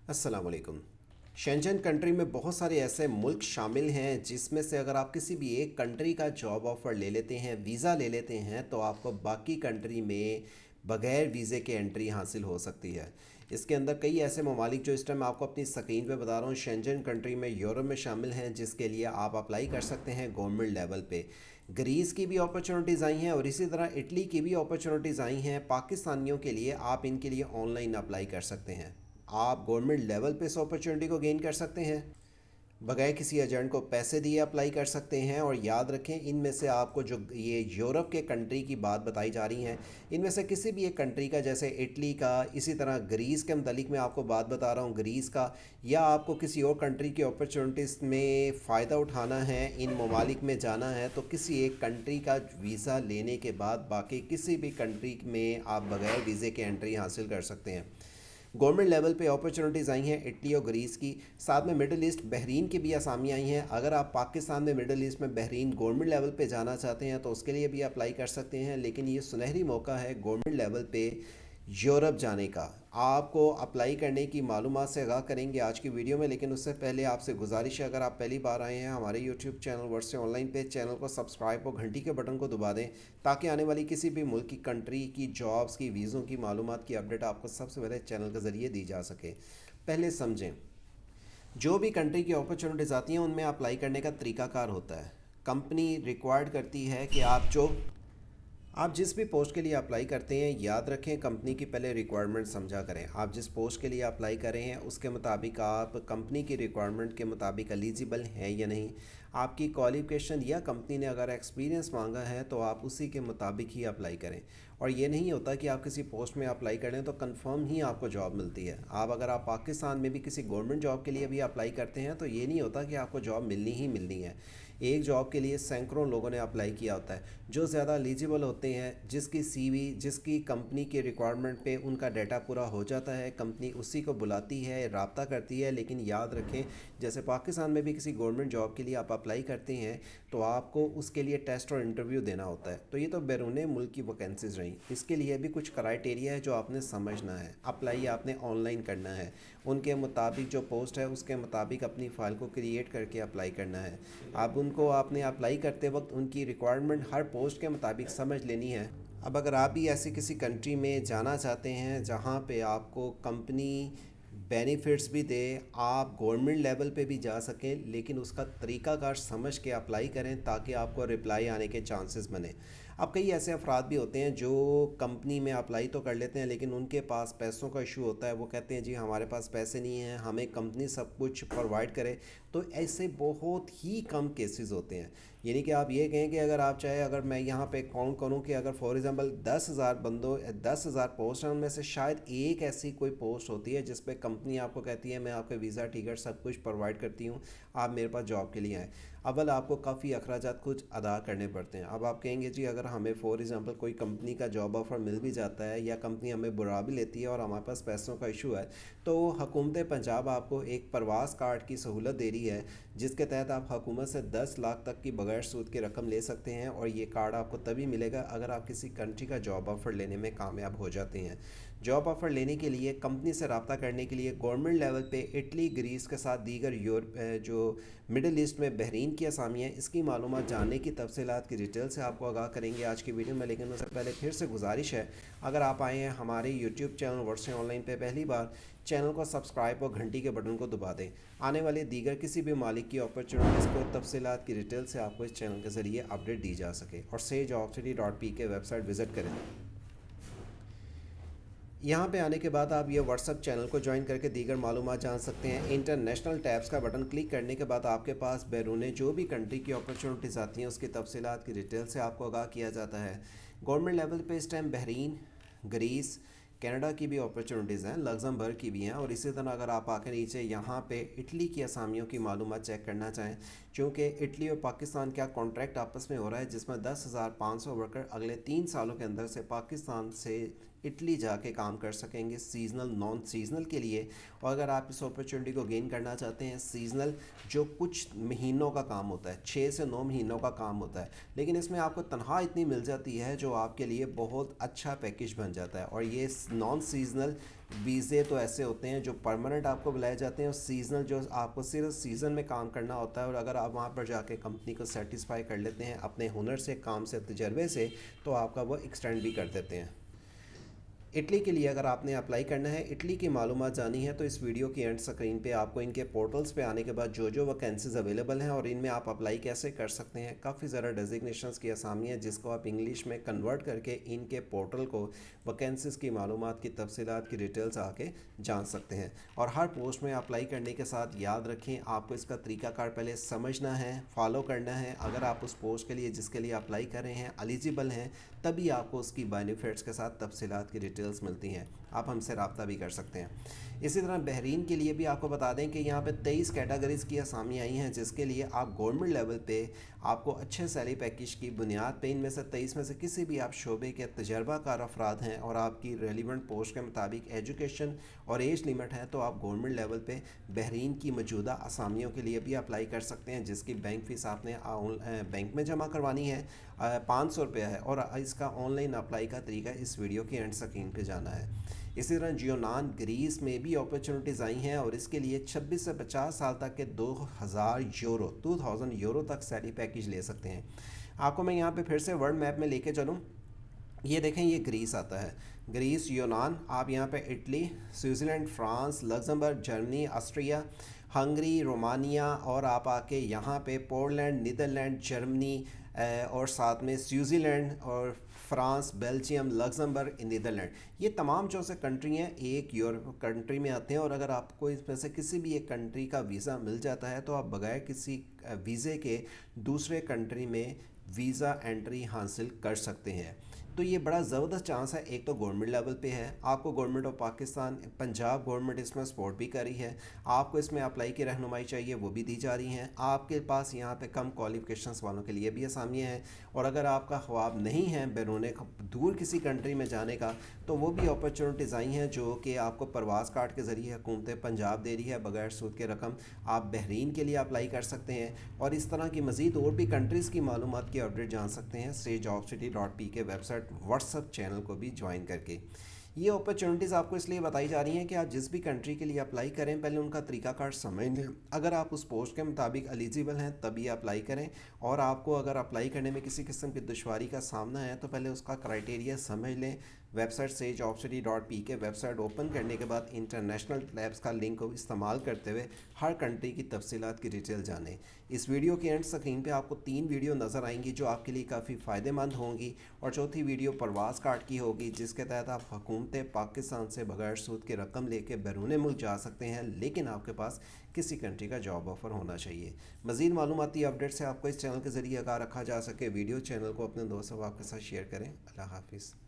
अस्सलाम वालेकुम। Shenzhen country में बहुत सारे ऐसे मुल्क शामिल हैं जिसमें से अगर आप किसी भी एक कंट्री का जॉब ऑफ़र ले लेते हैं, वीज़ा ले लेते हैं, तो आपको बाकी कंट्री में बग़ैर वीज़े के एंट्री हासिल हो सकती है। इसके अंदर कई ऐसे ममालिक जो इस टाइम आपको अपनी स्क्रीन पे बता रहा हूँ शेंजन कंट्री में यूरोप में शामिल हैं, जिसके लिए आप अप्लाई कर सकते हैं गवर्नमेंट लेवल पे। ग्रीस की भी अपॉर्चुनिटीज़ आई हैं और इसी तरह इटली की भी अपॉर्चुनिटीज़ आई हैं। पाकिस्तानियों के लिए आप इनके लिए ऑनलाइन अप्लाई कर सकते हैं। आप गवर्नमेंट लेवल पे इस अपॉर्चुनिटी को गेन कर सकते हैं, बगैर किसी एजेंट को पैसे दिए अप्लाई कर सकते हैं। और याद रखें, इनमें से आपको जो ये यूरोप के कंट्री की बात बताई जा रही हैं, इनमें से किसी भी एक कंट्री का, जैसे इटली का, इसी तरह ग्रीस के मतलब मैं आपको बात बता रहा हूँ ग्रीस का, या आपको किसी और कंट्री की अपॉर्चुनिटीज़ में फ़ायदा उठाना है, इन ममालिक में जाना है, तो किसी एक कंट्री का वीज़ा लेने के बाद बाकी किसी भी कंट्री में आप बगैर वीज़े के एंट्री हासिल कर सकते हैं। गवर्नमेंट लेवल पे अपॉर्चुनिटीज़ आई हैं इटली और ग्रीस की, साथ में मिडिल ईस्ट बहरीन की भी आसामी आई हैं। अगर आप पाकिस्तान में मिडिल ईस्ट में बहरीन गवर्नमेंट लेवल पे जाना चाहते हैं तो उसके लिए भी अप्लाई कर सकते हैं, लेकिन ये सुनहरी मौका है गवर्नमेंट लेवल पे यूरोप जाने का। आपको अप्लाई करने की मालूमात से आगाह करेंगे आज की वीडियो में, लेकिन उससे पहले आपसे गुजारिश है, अगर आप पहली बार आए हैं हमारे यूट्यूब चैनल वर्ड से ऑनलाइन पे, चैनल को सब्सक्राइब और घंटी के बटन को दबा दें, ताकि आने वाली किसी भी मुल्क की कंट्री की जॉब्स की, वीज़ों की मालूमात की अपडेट आपको सबसे पहले चैनल के ज़रिए दी जा सके। पहले समझें, जो भी कंट्री की अपॉर्चुनिटीज़ आती हैं उनमें अप्लाई करने का तरीकाकार होता है। कंपनी रिक्वायर्ड करती है कि आप जिस भी पोस्ट के लिए अप्लाई करते हैं, याद रखें कंपनी की पहले रिक्वायरमेंट समझा करें। आप जिस पोस्ट के लिए अप्लाई कर रहे हैं उसके मुताबिक आप कंपनी की रिक्वायरमेंट के मुताबिक एलिजिबल हैं या नहीं। आपकी क्वालिफ़िकेशन या कंपनी ने अगर एक्सपीरियंस मांगा है तो आप उसी के मुताबिक ही अप्लाई करें। और ये नहीं होता कि आप किसी पोस्ट में अप्लाई करें तो कंफर्म ही आपको जॉब मिलती है। अगर आप पाकिस्तान में भी किसी गवर्नमेंट जॉब के लिए भी अप्लाई करते हैं तो ये नहीं होता कि आपको जॉब मिलनी ही मिलनी है। एक जॉब के लिए सैकड़ों लोगों ने अप्लाई किया होता है। जो ज़्यादा एलिजिबल होते हैं, जिसकी सीवी, जिसकी कंपनी के रिक्वायरमेंट पे उनका डाटा पूरा हो जाता है, कंपनी उसी को बुलाती है, रब्ता करती है। लेकिन याद रखें, जैसे पाकिस्तान में भी किसी गवर्नमेंट जॉब के लिए आप अप्लाई करते हैं तो आपको उसके लिए टेस्ट और इंटरव्यू देना होता है। तो ये तो बैरून मुल्क की वैकेंसीज रहीं, इसके लिए भी कुछ क्राइटेरिया है जो आपने समझना है। अप्लाई आपने ऑनलाइन करना है, उनके मुताबिक जो पोस्ट है उसके मुताबिक अपनी फ़ाइल को क्रिएट करके अप्लाई करना है। अब उनको आपने अप्लाई करते वक्त उनकी रिक्वायरमेंट हर पोस्ट के मुताबिक समझ लेनी है। अब अगर आप भी ऐसी किसी कंट्री में जाना चाहते हैं जहाँ पे आपको कंपनी बेनिफिट्स भी दे, आप गवर्नमेंट लेवल पे भी जा सकें, लेकिन उसका तरीक़ाकार समझ के अप्लाई करें ताकि आपको रिप्लाई आने के चांसेस बने। अब कई ऐसे अफराद भी होते हैं जो कंपनी में अप्लाई तो कर लेते हैं, लेकिन उनके पास पैसों का इशू होता है। वो कहते हैं जी हमारे पास पैसे नहीं हैं, हमें कंपनी सब कुछ प्रोवाइड करे। तो ऐसे बहुत ही कम केसेस होते हैं। यानी कि आप ये कहें कि अगर आप चाहे, अगर मैं यहाँ पे काउंट करूँ कि अगर फॉर एग्ज़ाम्पल 10,000 बंदों 10,000 पोस्ट हैं, उनमें से शायद एक ऐसी कोई पोस्ट होती है जिस पे कंपनी आपको कहती है मैं आपके वीज़ा टिकट सब कुछ प्रोवाइड करती हूँ, आप मेरे पास जॉब के लिए आएँ। अव्वल आपको काफ़ी अखराजात कुछ अदा करने पड़ते हैं। अब आप कहेंगे जी अगर हमें फॉर एग्ज़ाम्पल कोई कंपनी का जॉब ऑफ़र मिल भी जाता है या कंपनी हमें बुरा भी लेती है और हमारे पास पैसों का इशू है, तो हुकूमत पंजाब आपको एक प्रवास कार्ड की सहूलत दे रही है, जिसके तहत आप हुकूमत से 10 लाख तक की बगैर सूद की रकम ले सकते हैं। और ये कार्ड आपको तभी मिलेगा अगर आप किसी कंट्री का जॉब ऑफ़र लेने में कामयाब हो जाते हैं। जॉब ऑफ़र लेने के लिए, कंपनी से रब्ता करने के लिए गवर्नमेंट लेवल पे इटली, ग्रीस के साथ दीगर यूरोप जो मिडिल ईस्ट में बहरीन की असामी है, इसकी मालूमात जानने की तफसीलात की डिटेल से आपको आगाह करेंगे आज की वीडियो में। लेकिन उससे पहले फिर से गुजारिश है, अगर आप आए हैं हमारे यूट्यूब चैनल वर्ड से ऑनलाइन पे पहली बार, चैनल को सब्सक्राइब और घंटी के बटन को दबा दें। आने वाले दीगर किसी भी मालिक की अपॉर्चुनिटीज़ को तफसीलात की डिटेल से आपको इस चैनल के ज़रिए अपडेट दी जा सके। और SageOpportunity.pk वेबसाइट विज़िट करें। यहाँ पे आने के बाद आप ये व्हाट्सअप चैनल को ज्वाइन करके दीगर मालूमात जान सकते हैं। इंटरनेशनल टैब्स का बटन क्लिक करने के बाद आपके पास बैरून जो भी कंट्री की अपॉर्चुनिटीज़ आती हैं उसकी तफसीलात की डिटेल से आपको आगाह किया जाता है। गवर्नमेंट लेवल पे इस टाइम बहरीन, ग्रीस, कनाडा की भी अपॉर्चुनिटीज़ हैं, लग्जमबर्ग की भी हैं। और इसी तरह अगर आप आकर नीचे यहाँ पे इटली की असामियों की मालूमात चेक करना चाहें, चूँकि इटली और पाकिस्तान का कॉन्ट्रैक्ट आपस में हो रहा है जिसमें 10,500 वर्कर अगले 3 सालों के अंदर से पाकिस्तान से इटली जाके काम कर सकेंगे सीजनल नॉन सीजनल के लिए। और अगर आप इस अपॉर्चुनिटी को गेन करना चाहते हैं, सीजनल जो कुछ महीनों का काम होता है, 6 से 9 महीनों का काम होता है, लेकिन इसमें आपको तनख्वाह इतनी मिल जाती है जो आपके लिए बहुत अच्छा पैकेज बन जाता है। और ये नॉन सीजनल वीज़े तो ऐसे होते हैं जो परमानेंट आपको बुलाए जाते हैं, और सीज़नल जो आपको सिर्फ सीज़न में काम करना होता है। और अगर आप वहाँ पर जाके कंपनी को सेटिस्फाई कर लेते हैं अपने हुनर से, काम से, तजर्बे से, तो आपका वो एक्सटेंड भी कर देते हैं। इटली के लिए अगर आपने अप्लाई करना है, इटली की मालूमात जानी है, तो इस वीडियो की एंड स्क्रीन पे आपको इनके पोर्टल्स पे आने के बाद जो जो वैकेंसीज अवेलेबल हैं और इनमें आप अप्लाई कैसे कर सकते हैं, काफ़ी ज़्यादा डेजिग्नेशंस की असामी है जिसको आप इंग्लिश में कन्वर्ट करके इनके पोर्टल को वैकेंसीज की मालूमात की तफसीलात की डिटेल्स आके जान सकते हैं। और हर पोस्ट में अप्लाई करने के साथ याद रखें, आपको इसका तरीकाकार पहले समझना है, फॉलो करना है। अगर आप उस पोस्ट के लिए जिसके लिए अप्लाई कर रहे हैं एलिजिबल हैं, तभी आपको उसकी बेनिफिट्स के साथ तफसीलात की डिटेल्स मिलती हैं। आप हमसे रब्ता भी कर सकते हैं। इसी तरह बहरीन के लिए भी आपको बता दें कि यहाँ पे 23 कैटेगरीज़ की असामी आई हैं जिसके लिए आप गवर्नमेंट लेवल पे आपको अच्छे सैलरी पैकेज की बुनियाद पे, इनमें से 23 में से किसी भी आप शोबे के तजर्बाकार अफराद हैं और आपकी रेलिवेंट पोस्ट के मुताबिक एजुकेशन और एज लिमिट है, तो आप गवर्नमेंट लेवल पे बहरीन की मौजूदा असामियों के लिए भी अप्लाई कर सकते हैं, जिसकी बैंक फ़ीस आपने बैंक में जमा करवानी है, 500 रुपया है। और इसका ऑनलाइन अप्लाई का तरीका इस वीडियो के एंड स्क्रीन पे जाना है। इसी तरह यूनान ग्रीस में भी अपॉर्चुनिटीज़ आई हैं और इसके लिए 26 से 50 साल तक के 2000 यूरो तक सैलरी पैकेज ले सकते हैं। आपको मैं यहाँ पे फिर से वर्ल्ड मैप में लेके चलूँ, ये देखें, ये ग्रीस आता है, ग्रीस, यूनान, आप यहाँ पे Italy, Switzerland, France, Luxembourg, Germany, Austria, Hungary, Romania, और आप आके यहाँ पे पोलैंड, नीदरलैंड, जर्मनी और साथ में स्विट्ज़रलैंड और फ्रांस, बेल्जियम, लग्जमबर्ग, नीदरलैंड, ये तमाम जो से कंट्री हैं एक यूरोप कंट्री में आते हैं। और अगर आपको इसमें से किसी भी एक कंट्री का वीज़ा मिल जाता है तो आप बगैर किसी वीज़े के दूसरे कंट्री में वीज़ा एंट्री हासिल कर सकते हैं। तो ये बड़ा ज़बरदस्त चांस है। एक तो गवर्नमेंट लेवल पे है, आपको government of Pakistan, Punjab government इसमें सपोर्ट भी कर रही है, आपको इसमें अप्लाई की रहनुमाई चाहिए वो भी दी जा रही हैं। आपके पास यहाँ पे कम क्वालिफिकेशंस वालों के लिए भी आसामियाँ हैं। और अगर आपका ख्वाब नहीं है बैरून दूर किसी कंट्री में जाने का, तो वो भी अपॉर्चुनिटीज़ आई हैं जो कि आपको परवाज़ कार्ड के ज़रिए हुकूमत पंजाब दे रही है बगैर सूद के रकम। आप बहरीन के लिए अप्लाई कर सकते हैं और इस तरह की मज़ीद और भी कंट्रीज़ की मालूमात की अपडेट जान सकते हैं SageJobCity.p के वेबसाइट व्हाट्सएप चैनल को भी ज्वाइन करके। ये अपॉर्चुनिटीज़ आपको इसलिए बताई जा रही हैं कि आप जिस भी कंट्री के लिए अप्लाई करें पहले उनका तरीकाकार समझ लें। अगर आप उस पोस्ट के मुताबिक एलिजिबल हैं तभी अप्लाई करें, और आपको अगर अप्लाई करने में किसी किस्म की दुश्वारी का सामना है तो पहले उसका क्राइटेरिया समझ लें। वेबसाइट SageJobCity.p के वेबसाइट ओपन करने के बाद इंटरनेशनल टैब्स का लिंक को इस्तेमाल करते हुए हर कंट्री की तफसीलात की डिटेल जानें। इस वीडियो के एंड स्क्रीन पे आपको 3 वीडियो नज़र आएंगी जो आपके लिए काफ़ी फ़ायदेमंद होंगी, और चौथी वीडियो परवाज़ कार्ड की होगी जिसके तहत आप हुकूमत पाकिस्तान से बगैर सूद के रकम लेके बैरून मुल्क जा सकते हैं, लेकिन आपके पास किसी कंट्री का जॉब ऑफ़र होना चाहिए। मज़ीद मालूमाती अपडेट से आपको इस चैनल के ज़रिए आगाह रखा जा सके, वीडियो चैनल को अपने दोस्तों आपके साथ शेयर करें। अल्लाह हाफिज़।